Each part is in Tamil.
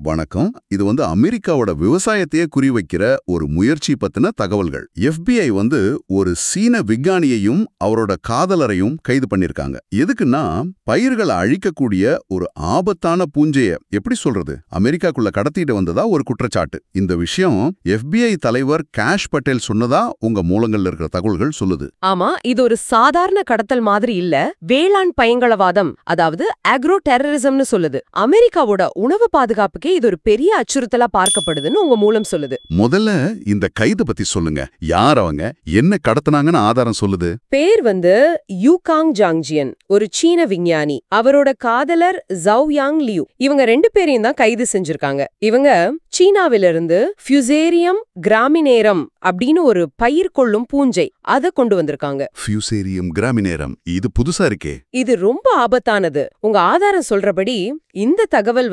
வணக்கம். இது அமெரிக்காவோட விவசாயத்தையே குறிவைக்கிற ஒரு முயற்சி பத்தின தகவல்கள். FBI ஒரு சீன விஞ்ஞானியையும் அவரோட காதலரையும் கைது பண்ணிருக்காங்க. எதுக்குன்னா பயிர்களை அழிக்கக்கூடிய ஒரு ஆபத்தான பூஞ்சைய எப்படி சொல்றது அமெரிக்காக்குள்ள கடத்திட்டு வந்ததா ஒரு குற்றச்சாட்டு. இந்த விஷயம் FBI தலைவர் கேஷ் பட்டேல் சொன்னதா உங்க மூலங்கள்ல இருக்கிற தகவல்கள் சொல்லுது. ஆமா, இது ஒரு சாதாரண கடத்தல் மாதிரி இல்ல. வேளாண் பயங்கரவாதம், அதாவது அக்ரோ டெரரிசம்னு சொல்லுது. அமெரிக்காவோட உணவு பாதுகாப்புக்கே இது ஒரு பெரிய அச்சுறுத்தலா பார்க்கப்படுதுன்னு உங்க மூலம் சொல்லுது. முதல்ல இந்த கைது பத்தி சொல்லுங்க. யார் அவங்க, என்ன கடத்தினாங்கன்னு ஆதாரம் சொல்லுது? பேர் யூகாங் ஜாங்ஜியன், ஒரு சீன விஞ்ஞானி. அவரோட காதலர் ஜவ் யாங் லியூ. இவங்க 2 பேரையும் தான் கைது செஞ்சிருக்காங்க. இவங்க சீனாவிலிருந்து ஃபியூசேரியம் கிராமினேரம் அப்படின்னு ஒரு பயிர் கொள்ளும் பூஞ்சை அத கொண்டு வந்திருக்காங்க. ஃபியூசேரியம் கிராமினேரம், இது புதுசா இருக்கே. இது ரொம்ப ஆபத்தானது. உங்க ஆதாரம் சொல்றபடி இந்த தகவல்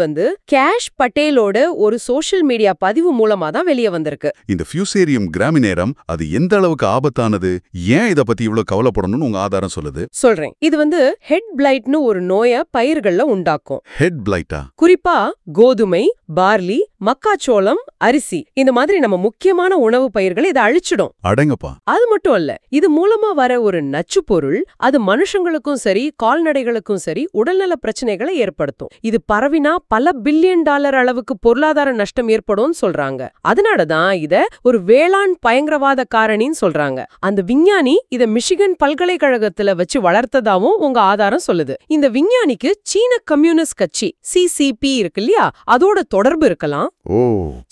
கேஷ் பட்டேலோட ஒரு சோஷியல் மீடியா பதிவு மூலமா தான் வெளியே வந்திருக்கு. இந்த ஃபியூசேரியம் கிராமினேரம் அது எந்த அளவுக்கு ஆபத்தானது, ஏன் இத பத்தி இவ்வளவு கவலைப்படணும்னு உங்க ஆதாரம் சொல்லுது? சொல்றேன். இது ஹெட் பிளைட்னு ஒரு நோய பயிர்கள்ல உண்டாக்கும். ஹெட் பிளைட்டா? குறிப்பா கோதுமை, பார்லி, மக்காச்சோளம், அரிசி, இந்த மாதிரி நம்ம முக்கியமான உணவு பயிர்களை இதை அழிச்சிடும். அடங்கப்பா. அது மட்டும் அல்ல, இது மூலமா வர ஒரு நச்சு பொருள் அது மனுஷங்களுக்கும் சரி கால்நடைகளுக்கும் சரி உடல்நல பிரச்சனைகளை ஏற்படுத்தும். இது பரவினா பல பில்லியன் டாலர் அளவுக்கு பொருளாதார நஷ்டம் ஏற்படும் சொல்றாங்க. அதனாலதான் இத ஒரு வேளாண் பயங்கரவாத காரணின்னு சொல்றாங்க. அந்த விஞ்ஞானி இத மிஷிகன் பல்கலைக்கழகத்துல வச்சு வளர்த்ததாவும் உங்க ஆதாரம் சொல்லுது. இந்த விஞ்ஞானிக்கு சீன கம்யூனிஸ்ட் கட்சி CCP இருக்கு இல்லையா, அதோட தொடர்பு இருக்கலாம்.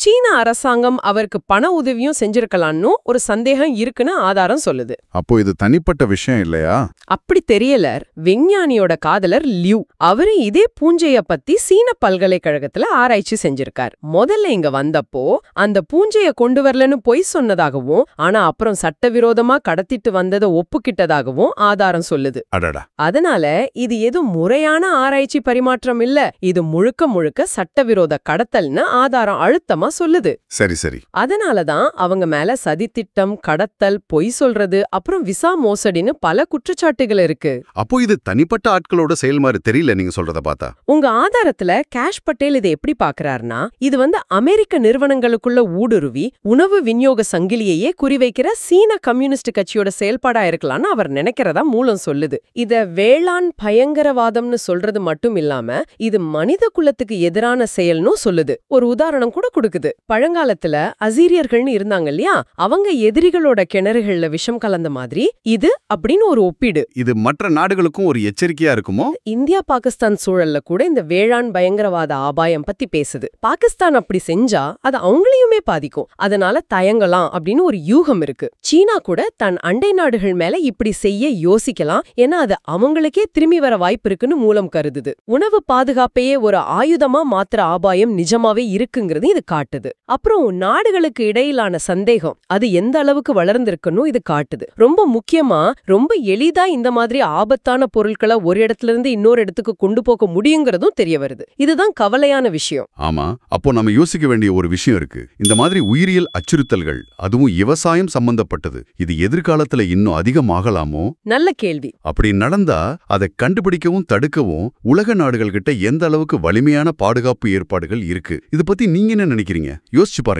சீன அரசாங்கம் அவருக்கு பண உதவியும் செஞ்சிருக்கலாம்னு ஒரு சந்தேகம் இருக்குன்னு ஆதாரம் சொல்லுது. அப்போ இது தனிப்பட்ட விஷயம் இல்லையா? அப்படி தெரியல. விஞ்ஞானியோட காதலர் லியூ அவரு இதே பூஞ்சைய பத்தி சீன பல்கலைக்கழகத்துல ஆராய்ச்சி செஞ்சிருக்கார். முதல்ல இங்க வந்தப்போ அந்த பூஞ்சைய கொண்டு வரலன்னு பொய் சொன்னதாகவும், ஆனா அப்புறம் சட்டவிரோதமா கடத்திட்டு வந்ததை ஒப்புக்கிட்டதாகவும் ஆதாரம் சொல்லுது. அதனால இது எதுவும் முறையான ஆராய்ச்சி பரிமாற்றம் இல்ல, இது முழுக்க முழுக்க சட்டவிரோத கடத்தல்னு ஆதாரம் அழுத்தமா சொல்லுது. சரி சரி. அதனாலதான் அவங்க மேல சதித்திட்டம், கடத்தல், பொய் சொல்றது, அப்புறம் விசா மோசடின்னு பல குற்றச்சாட்டுகள் இருக்கு. அப்போ இது தனிப்பட்ட ஆட்களோட செயல் மாதிரி தெரியல நீங்க சொல்றத பார்த்தா. உங்க ஆதாரத்துல கேஷ் பட்டேல் இதை எப்படி பாக்குறாருன்னா, இது அமெரிக்க நிறுவனங்களுக்குள்ள ஊடுருவி உணவு விநியோக சங்கிலியையே குறிவைக்கிற சீன கம்யூனிஸ்ட் கட்சியோட செயல்பாடா இருக்கலாம்னு அவர் நினைக்கிறதா மூலம் சொல்லுது. இத வேளாண் பயங்கரவாதம்னு சொல்றது மட்டும் இல்லாம இது மனித குலத்துக்கு எதிரான செயல்னு சொல்லுது. ஒரு உதாரணம் கூட கொடுக்குது. பழங்காலத்துல அசீரியர்கள்னு இருந்தாங்க இல்லையா, அவங்க எதிரிகளோட கிணறுகள்ல விஷம் கலந்த மாதிரி இது அப்படின்னு ஒரு ஒப்பீடு. இது மற்ற நாடுகளுக்கும் ஒரு எச்சரிக்கையா இருக்குமோ? இந்தியா பாகிஸ்தான் சூழல்ல கூட இந்த வேளாண் பயங்கரவாத ஆபாயம் பத்தி பேசுது. பாகிஸ்தான் அப்படி செஞ்சா அது அவங்களையுமே பாதிக்கும், அதனால தயங்கலாம் அப்படின்னு ஒரு யூகம் இருக்கு. சீனா கூட தன் அண்டை நாடுகள் மேல இப்படி செய்ய யோசிக்கலாம், ஏன்னா அது அவங்களுக்கே திரும்பி வர வாய்ப்பு இருக்குன்னு மூலம் கருதுது. உணவு பாதுகாப்பையே ஒரு ஆயுதமா மாத்திர ஆபாயம் நிஜமாவே இருக்குங்கிறது இது காட்டுது. அப்புறம் நாடுகளுக்கு இடையிலான சந்தேகம் அது எந்த அளவுக்கு வளர்ந்திருக்குன்னு இது காட்டுது. ரொம்ப முக்கியமா ரொம்ப எளிதா இந்த மாதிரி ஆபத்தான பொருட்களை ஒரு இடத்துல இருந்து இன்னொரு இடத்துக்கு கொண்டு போக முடியுங்கிறதும் தெரிய வருது. இதுதான் கவலையான விஷயம். ஆமா, அப்போ நம்ம யோசிக்க வேண்டிய ஒரு விஷயம் இருக்கு. இந்த மாதிரி உயிரியல் அச்சுறுத்தல்கள், அதுவும் விவசாயம் சம்பந்தப்பட்டது, இது எதிர்காலத்துல இன்னும் அதிகமாகலாமோ? நல்ல கேள்வி. அப்படி நடந்தா அதை கண்டுபிடிக்கவும் தடுக்கவும் உலக நாடுகள் கிட்ட எந்த அளவுக்கு வலிமையான பாதுகாப்பு ஏற்பாடுகள் இருக்கு? இது பத்தி நீங்க என்ன நினைக்கிறீங்க? யோசிச்சு பாருங்க.